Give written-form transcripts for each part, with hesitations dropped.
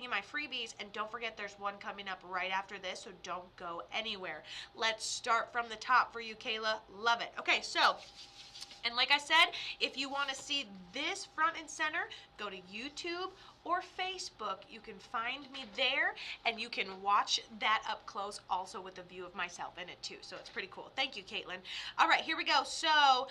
you my freebies, and don't forget there's one coming up right after this, so don't go anywhere. Let's start from the top for you, Kayla. Love it. Okay, so, and like I said, if you want to see this front and center, go to YouTube or Facebook. You can find me there, and you can watch that up close also with a view of myself in it too. So it's pretty cool. Thank you, Caitlin. All right, here we go. So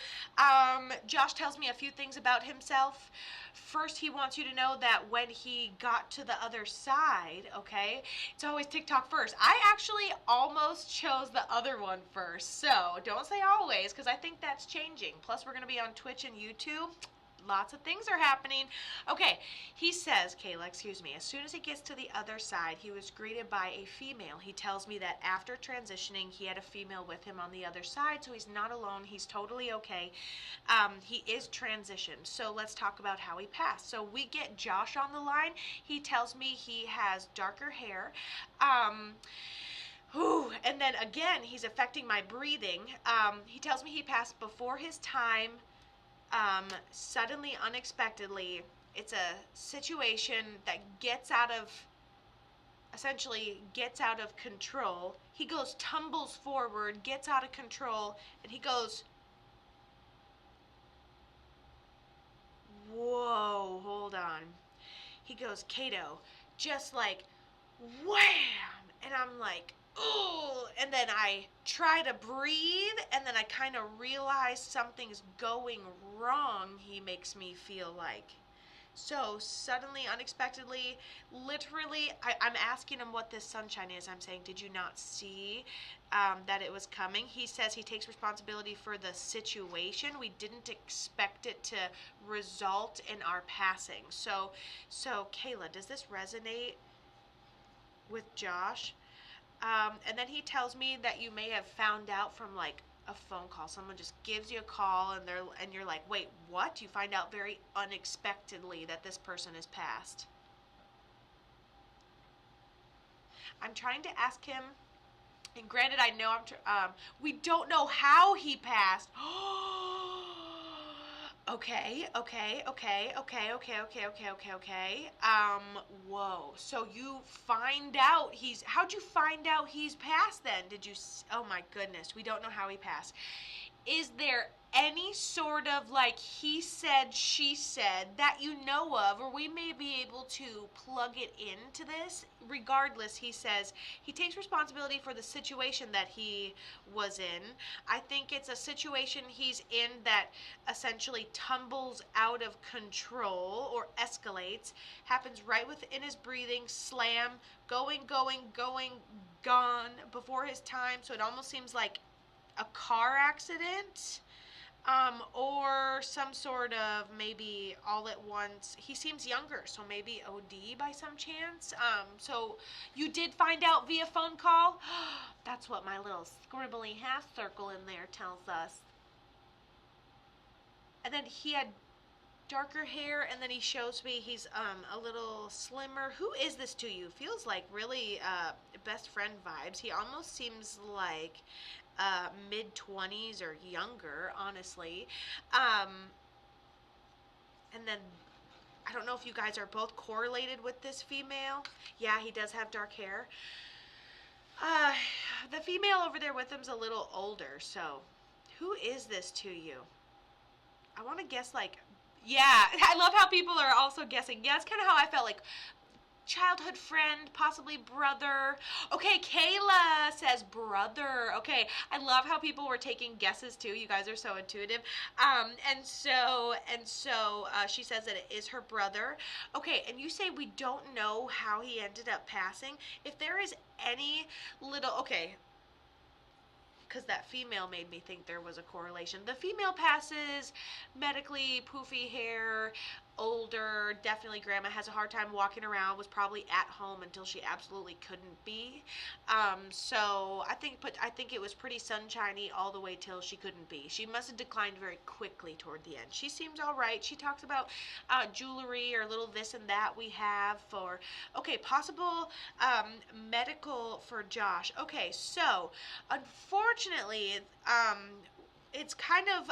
Josh tells me a few things about himself. First, he wants you to know that when he got to the other side, okay, it's always TikTok first. I actually almost chose the other one first. So don't say always, because I think that's changing. Plus, we're going to be on Twitch and YouTube. Lots of things are happening. Okay, he says, Kayla, excuse me, as soon as he gets to the other side, he was greeted by a female. He tells me that after transitioning, he had a female with him on the other side, so he's not alone. He's totally okay. He is transitioned. So let's talk about how he passed. So we get Josh on the line. He tells me he has darker hair. And then again, he's affecting my breathing. He tells me he passed before his time. Suddenly, unexpectedly. It's a situation that essentially gets out of control. He tumbles forward, gets out of control, and he goes, whoa, hold on. He goes, Kato, just like, wham! And I'm like, oh, and then I try to breathe, and then I kind of realize something's going wrong, he makes me feel like. So suddenly, unexpectedly, literally, I'm asking him what this sunshine is. I'm saying, did you not see that it was coming? He says he takes responsibility for the situation. We didn't expect it to result in our passing. So Kayla, does this resonate with Josh? And then he tells me that you may have found out from like a phone call. Someone just gives you a call, and you're like, wait, what? You find out very unexpectedly that this person has passed. I'm trying to ask him, and granted, I know we don't know how he passed. Okay. Whoa. So you find out how'd you find out he's passed then? Oh my goodness, we don't know how he passed. Is there any sort of like he said, she said that you know of, or we may be able to plug it into this? Regardless, he says he takes responsibility for the situation that he was in. I think it's a situation he's in that essentially tumbles out of control or escalates, happens right within his breathing, slam, going, gone before his time. So it almost seems like a car accident, or some sort of maybe all at once. He seems younger, so maybe OD by some chance. So you did find out via phone call? That's what my little scribbly half circle in there tells us. And then he had darker hair, and then he shows me he's a little slimmer. Who is this to you? Feels like really best friend vibes. He almost seems like mid-20s or younger, honestly. And then I don't know if you guys are both correlated with this female. Yeah, he does have dark hair. The female over there with him's a little older. So who is this to you? I want to guess like, yeah, I love how people are also guessing. Yeah, it's kind of how I felt, like childhood friend, possibly brother. Okay, Kayla says brother. Okay, I love how people were taking guesses too. You guys are so intuitive. And so she says that it is her brother. Okay, and you say we don't know how he ended up passing. If there is any little, okay, because that female made me think there was a correlation. The female passes medically, poofy hair, older, definitely grandma, has a hard time walking around, was probably at home until she absolutely couldn't be. So I think it was pretty sunshiny all the way till she couldn't be. She must have declined very quickly toward the end. She seems all right. She talks about jewelry or little this and that we have for, okay, possible medical for Josh. Okay, so unfortunately, it's kind of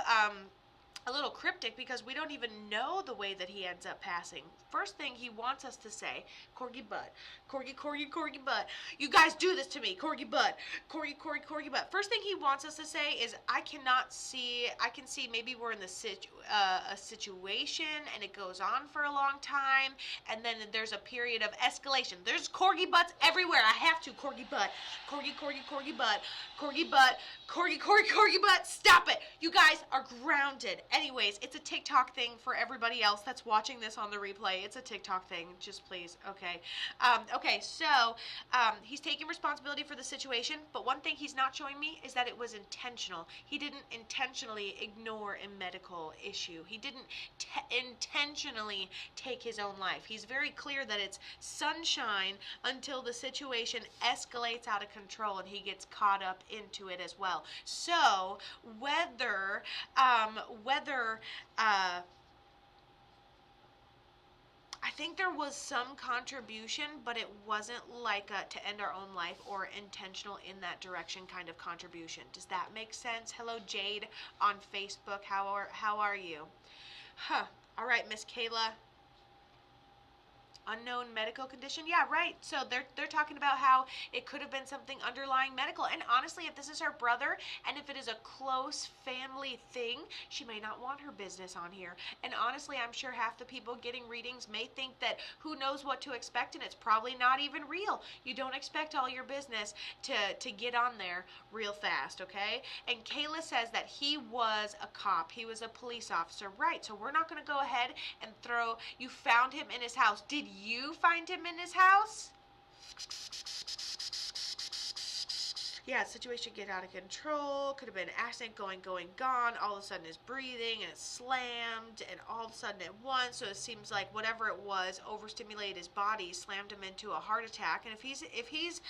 a little cryptic because we don't even know the way that he ends up passing. First thing he wants us to say, corgi butt, corgi butt. You guys do this to me, corgi butt, corgi butt. First thing he wants us to say is, I can see maybe we're in a situation and it goes on for a long time, and then there's a period of escalation. There's corgi butts everywhere. I have to, corgi butt, corgi butt, corgi butt, corgi butt. Stop it. You guys are grounded. Anyways, it's a TikTok thing for everybody else that's watching this on the replay. It's a TikTok thing. Just please. Okay. So he's taking responsibility for the situation, but one thing he's not showing me is that it was intentional. He didn't intentionally ignore a medical issue. He didn't intentionally take his own life. He's very clear that it's sunshine until the situation escalates out of control and he gets caught up into it as well. So whether I think there was some contribution, but it wasn't like to end our own life or intentional in that direction kind of contribution. Does that make sense? Hello, Jade on Facebook. How are you? Huh. All right, Miss Kayla. Unknown medical condition. Yeah, right. So they're talking about how it could have been something underlying medical. And honestly, if this is her brother and if it is a close family thing, she may not want her business on here. And honestly, I'm sure half the people getting readings may think that who knows what to expect, and it's probably not even real. You don't expect all your business to get on there real fast, okay? And Kayla says that he was a cop. He was a police officer. Right. So we're not going to go ahead and you found him in his house. Did you find him in his house? Yeah, situation get out of control. Could have been accident, going, gone. All of a sudden, his breathing and it slammed, and all of a sudden at once. So it seems like whatever it was overstimulated his body, slammed him into a heart attack. And if he's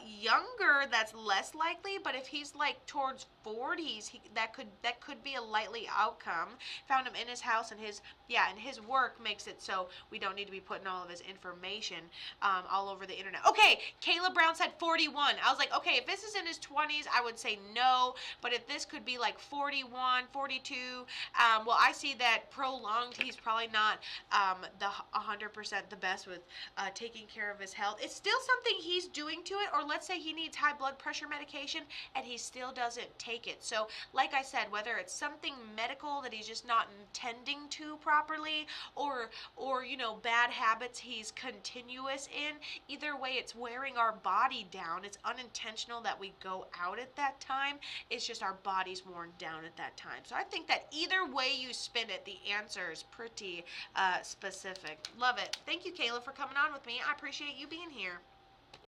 younger, that's less likely. But if he's like towards 40s, that could be a likely outcome. Found him in his house, and his work makes it so we don't need to be putting all of his information all over the internet. Okay, Kayla Brown said 41. I was like, okay, if this is in his 20s, I would say no, but if this could be like 41, 42, well, I see that prolonged, he's probably not the 100% the best with taking care of his health. It's still something he's doing to it, or let's say he needs high blood pressure medication and he still doesn't take it. So like I said, whether it's something medical that he's just not intending to properly, or bad habits he's continuous in, either way it's wearing our body down. It's unintentional that we go out at that time. It's just our body's worn down at that time. So I think that either way you spin it, the answer is pretty specific. Love it. Thank you, Kayla, for coming on with me. I appreciate you being here.